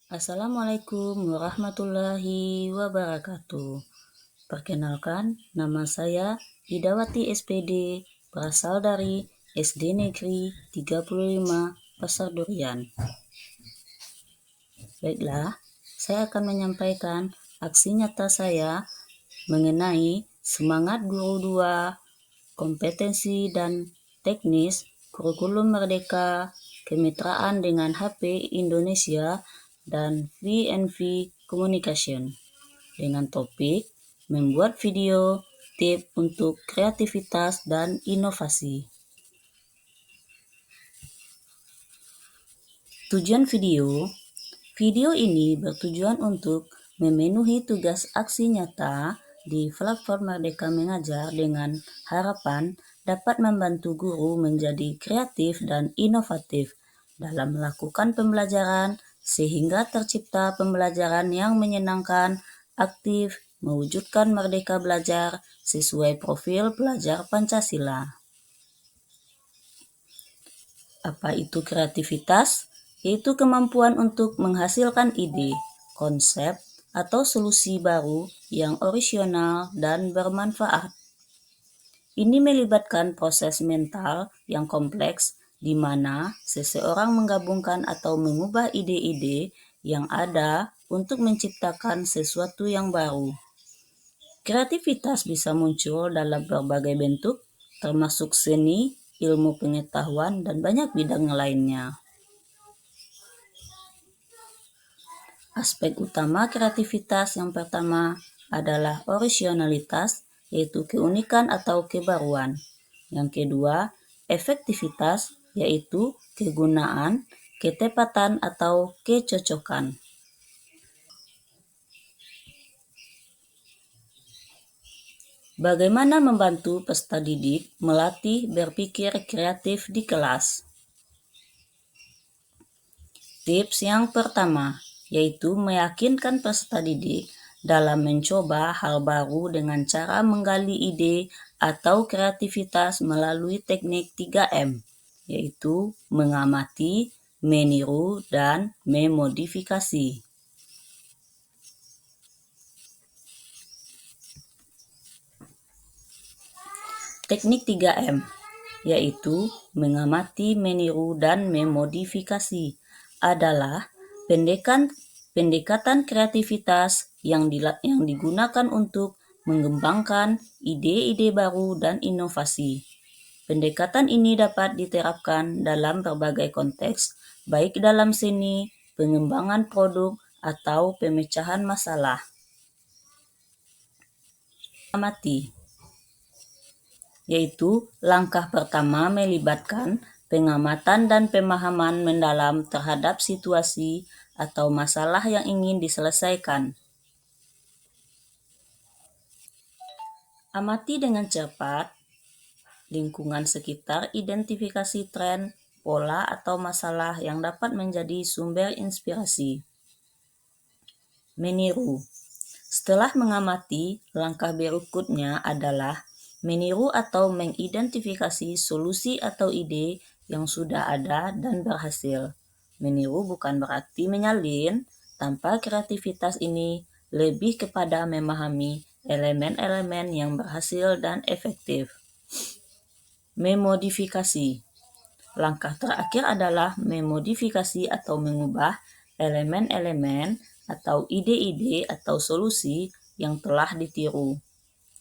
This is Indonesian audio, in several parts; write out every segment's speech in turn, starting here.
Assalamualaikum warahmatullahi wabarakatuh. Perkenalkan, nama saya Idawati SPD, berasal dari SD Negeri 35 Pasar Durian. Baiklah, saya akan menyampaikan aksi nyata saya mengenai semangat guru 2, kompetensi dan teknis, kurikulum merdeka, kemitraan dengan HP Indonesia, dan VNV Communication dengan topik membuat video tip untuk kreativitas dan inovasi. Tujuan video ini bertujuan untuk memenuhi tugas aksi nyata di platform Merdeka Mengajar dengan harapan dapat membantu guru menjadi kreatif dan inovatif dalam melakukan pembelajaran sehingga tercipta pembelajaran yang menyenangkan, aktif, mewujudkan merdeka belajar sesuai profil pelajar Pancasila. Apa itu kreativitas? Yaitu kemampuan untuk menghasilkan ide, konsep, atau solusi baru yang orisinal dan bermanfaat. Ini melibatkan proses mental yang kompleks di mana seseorang menggabungkan atau mengubah ide-ide yang ada untuk menciptakan sesuatu yang baru. Kreativitas bisa muncul dalam berbagai bentuk, termasuk seni, ilmu pengetahuan, dan banyak bidang lainnya. Aspek utama kreativitas yang pertama adalah orisinalitas, yaitu keunikan atau kebaruan. Yang kedua, efektivitas, yaitu kegunaan, ketepatan atau kecocokan. Bagaimana membantu peserta didik melatih berpikir kreatif di kelas? Tips yang pertama, yaitu meyakinkan peserta didik dalam mencoba hal baru dengan cara menggali ide atau kreativitas melalui teknik 3M, yaitu mengamati, meniru, dan memodifikasi. Teknik 3M, yaitu mengamati, meniru, dan memodifikasi, adalah pendekatan kreativitas yang digunakan untuk mengembangkan ide-ide baru dan inovasi. Pendekatan ini dapat diterapkan dalam berbagai konteks, baik dalam seni, pengembangan produk, atau pemecahan masalah. Amati, yaitu langkah pertama melibatkan pengamatan dan pemahaman mendalam terhadap situasi atau masalah yang ingin diselesaikan. Amati dengan cepat lingkungan sekitar, identifikasi tren, pola, atau masalah yang dapat menjadi sumber inspirasi. Meniru. Setelah mengamati, langkah berikutnya adalah meniru atau mengidentifikasi solusi atau ide yang sudah ada dan berhasil. Meniru bukan berarti menyalin, tanpa kreativitas ini lebih kepada memahami elemen-elemen yang berhasil dan efektif. Memodifikasi. Langkah terakhir adalah memodifikasi atau mengubah elemen-elemen atau ide-ide atau solusi yang telah ditiru.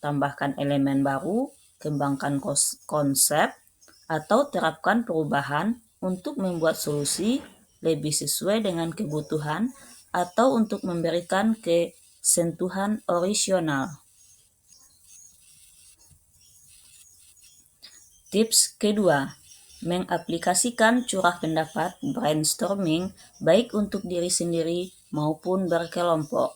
Tambahkan elemen baru, kembangkan konsep, atau terapkan perubahan untuk membuat solusi lebih sesuai dengan kebutuhan atau untuk memberikan kesentuhan orisinal. Tips kedua, mengaplikasikan curah pendapat brainstorming baik untuk diri sendiri maupun berkelompok.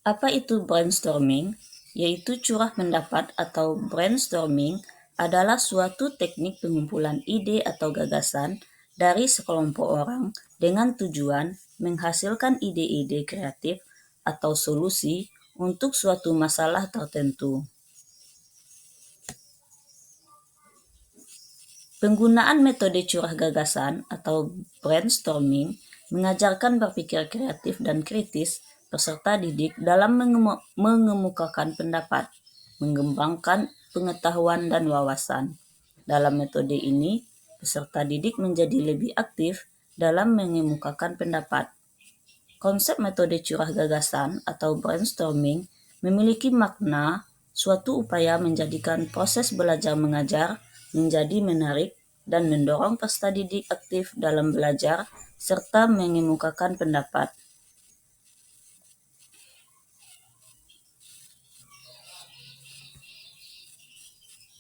Apa itu brainstorming? Yaitu curah pendapat atau brainstorming adalah suatu teknik pengumpulan ide atau gagasan dari sekelompok orang dengan tujuan menghasilkan ide-ide kreatif atau solusi untuk suatu masalah tertentu. Penggunaan metode curah gagasan atau brainstorming mengajarkan berpikir kreatif dan kritis peserta didik dalam mengemukakan pendapat, mengembangkan pengetahuan dan wawasan. Dalam metode ini, peserta didik menjadi lebih aktif dalam mengemukakan pendapat. Konsep metode curah gagasan atau brainstorming memiliki makna suatu upaya menjadikan proses belajar mengajar menjadi menarik dan mendorong peserta didik aktif dalam belajar serta mengemukakan pendapat.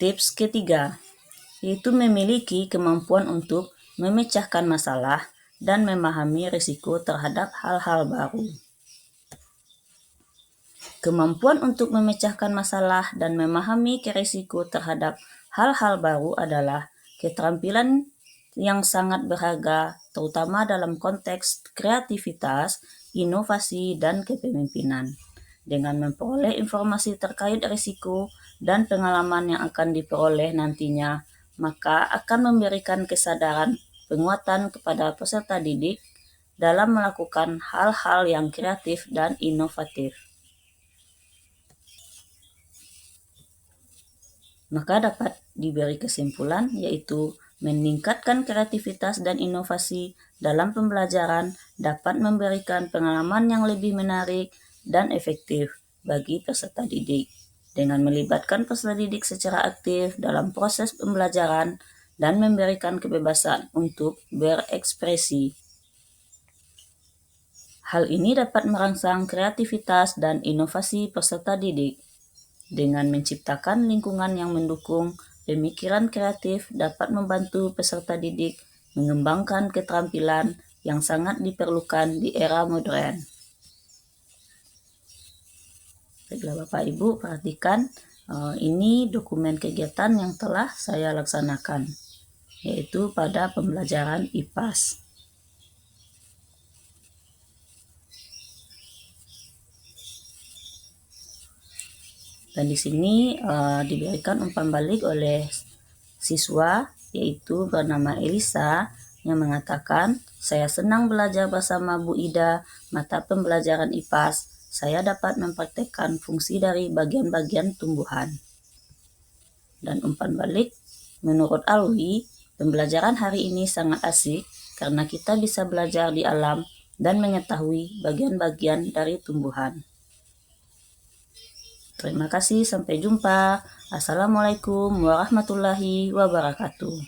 Tips ketiga, yaitu memiliki kemampuan untuk memecahkan masalah dan memahami risiko terhadap hal-hal baru. Kemampuan untuk memecahkan masalah dan memahami risiko terhadap hal-hal baru adalah keterampilan yang sangat berharga, terutama dalam konteks kreativitas, inovasi, dan kepemimpinan. Dengan memperoleh informasi terkait risiko dan pengalaman yang akan diperoleh nantinya, maka akan memberikan kesadaran penguatan kepada peserta didik dalam melakukan hal-hal yang kreatif dan inovatif. Maka dapat diberi kesimpulan yaitu meningkatkan kreativitas dan inovasi dalam pembelajaran dapat memberikan pengalaman yang lebih menarik dan efektif bagi peserta didik. Dengan melibatkan peserta didik secara aktif dalam proses pembelajaran dan memberikan kebebasan untuk berekspresi. Hal ini dapat merangsang kreativitas dan inovasi peserta didik. Dengan menciptakan lingkungan yang mendukung pemikiran kreatif dapat membantu peserta didik mengembangkan keterampilan yang sangat diperlukan di era modern. Baiklah Bapak Ibu, perhatikan ini dokumen kegiatan yang telah saya laksanakan, yaitu pada pembelajaran IPAS. Dan di sini diberikan umpan balik oleh siswa, yaitu bernama Elisa, yang mengatakan, "Saya senang belajar bersama Bu Ida mata pembelajaran IPAS. Saya dapat mempraktekkan fungsi dari bagian-bagian tumbuhan." Dan umpan balik, menurut Alwi, pembelajaran hari ini sangat asik karena kita bisa belajar di alam dan mengetahui bagian-bagian dari tumbuhan. Terima kasih, sampai jumpa. Assalamualaikum warahmatullahi wabarakatuh.